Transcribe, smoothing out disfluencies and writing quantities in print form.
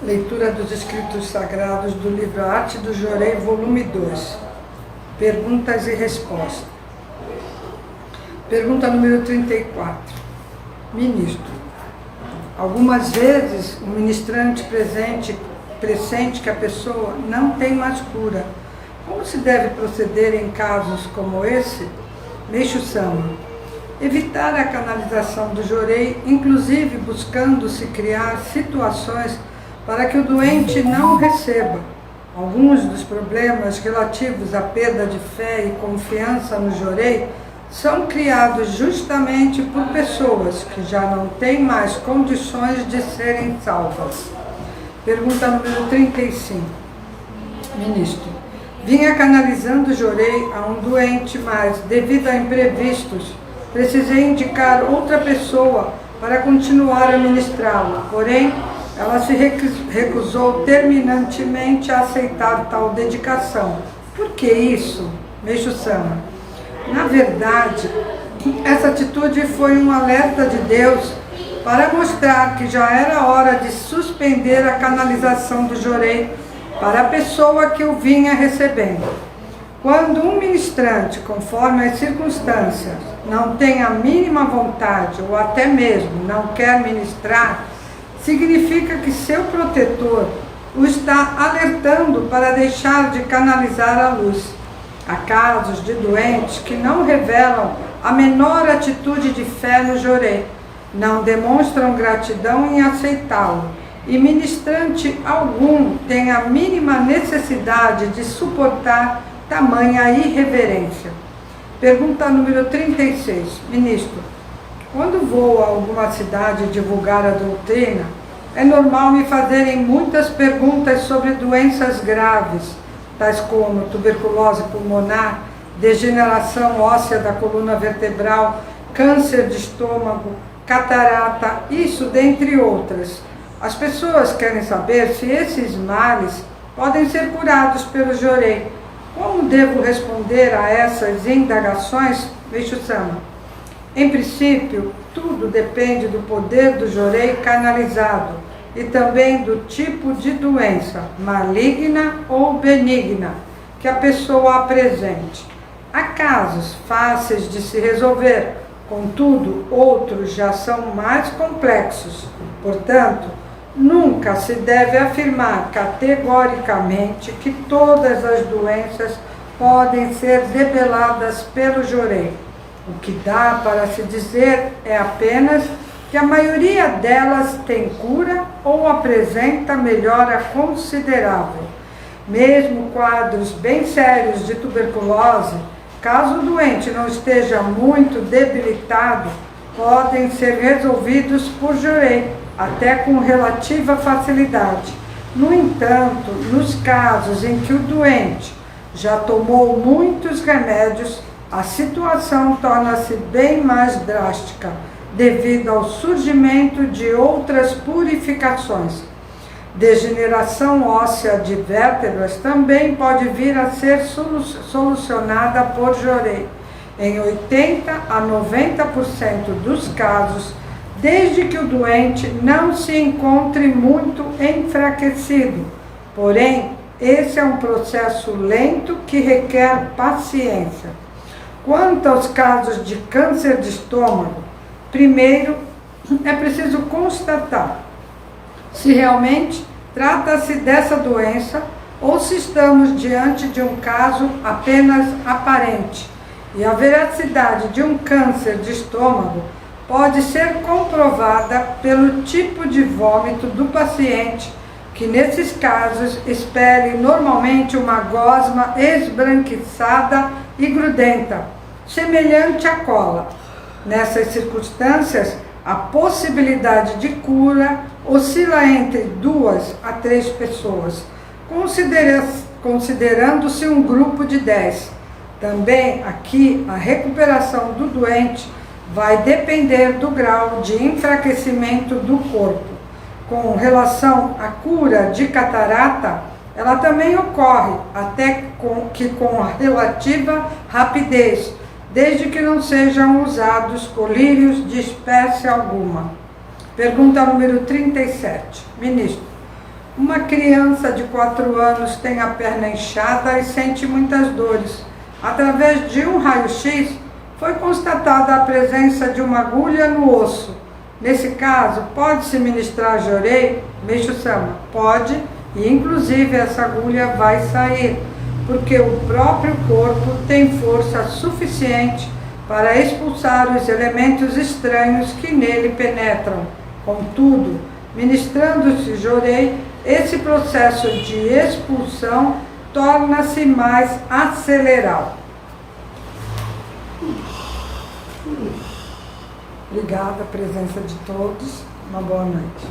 Leitura dos Escritos Sagrados do livro Arte do Jorei, volume 2. Perguntas e respostas. Pergunta número 34. Ministro, algumas vezes o ministrante pressente que a pessoa não tem mais cura. Como se deve proceder em casos como esse? Meixo Sama. Evitar a canalização do Jorei, inclusive buscando-se criar situações para que o doente não receba. Alguns dos problemas relativos à perda de fé e confiança no Jorei são criados justamente por pessoas que já não têm mais condições de serem salvas. Pergunta número 35. Ministro, vinha canalizando o Jorei a um doente, mas, devido a imprevistos, precisei indicar outra pessoa para continuar a ministrá-lo. Porém, ela se recusou terminantemente a aceitar tal dedicação. Por que isso? Meixo Sama. Na verdade, essa atitude foi um alerta de Deus para mostrar que já era hora de suspender a canalização do Jorei para a pessoa que o vinha recebendo. Quando um ministrante, conforme as circunstâncias, não tem a mínima vontade ou até mesmo não quer ministrar, significa que seu protetor o está alertando para deixar de canalizar a luz. Há casos de doentes que não revelam a menor atitude de fé no Jorei, não demonstram gratidão em aceitá-lo, e ministrante algum tem a mínima necessidade de suportar tamanha irreverência. Pergunta número 36. Ministro, quando vou a alguma cidade divulgar a doutrina, é normal me fazerem muitas perguntas sobre doenças graves, tais como tuberculose pulmonar, degeneração óssea da coluna vertebral, câncer de estômago, catarata, isso dentre outras. As pessoas querem saber se esses males podem ser curados pelo Jorei. Como devo responder a essas indagações? Meixo Sama. Em princípio, tudo depende do poder do Jorei canalizado e também do tipo de doença, maligna ou benigna, que a pessoa apresente. Há casos fáceis de se resolver, contudo, outros já são mais complexos. Portanto, nunca se deve afirmar categoricamente que todas as doenças podem ser debeladas pelo Jorei. O que dá para se dizer é apenas que a maioria delas tem cura ou apresenta melhora considerável. Mesmo quadros bem sérios de tuberculose, caso o doente não esteja muito debilitado, podem ser resolvidos por Jorei, até com relativa facilidade. No entanto, nos casos em que o doente já tomou muitos remédios, a situação torna-se bem mais drástica, devido ao surgimento de outras purificações. Degeneração óssea de vértebras também pode vir a ser solucionada por Jorei, em 80 a 90% dos casos, desde que o doente não se encontre muito enfraquecido. Porém, esse é um processo lento que requer paciência. Quanto aos casos de câncer de estômago, primeiro é preciso constatar se realmente trata-se dessa doença ou se estamos diante de um caso apenas aparente. E a veracidade de um câncer de estômago pode ser comprovada pelo tipo de vômito do paciente, que nesses casos expele normalmente uma gosma esbranquiçada e grudenta, semelhante à cola. Nessas circunstâncias, a possibilidade de cura oscila entre 2 a 3 pessoas, considerando-se um grupo de 10. Também aqui a recuperação do doente vai depender do grau de enfraquecimento do corpo. Com relação à cura de catarata, ela também ocorre, até com relativa rapidez, desde que não sejam usados colírios de espécie alguma. Pergunta número 37. Ministro, Uma criança de 4 anos tem a perna inchada e sente muitas dores. Através de um raio-x, foi constatada a presença de uma agulha no osso. Nesse caso, pode-se ministrar jorei? Meixo-sama, pode, e inclusive essa agulha vai sair, porque o próprio corpo tem força suficiente para expulsar os elementos estranhos que nele penetram. Contudo, ministrando-se jorei, esse processo de expulsão torna-se mais acelerado. Obrigada a presença de todos. Uma boa noite.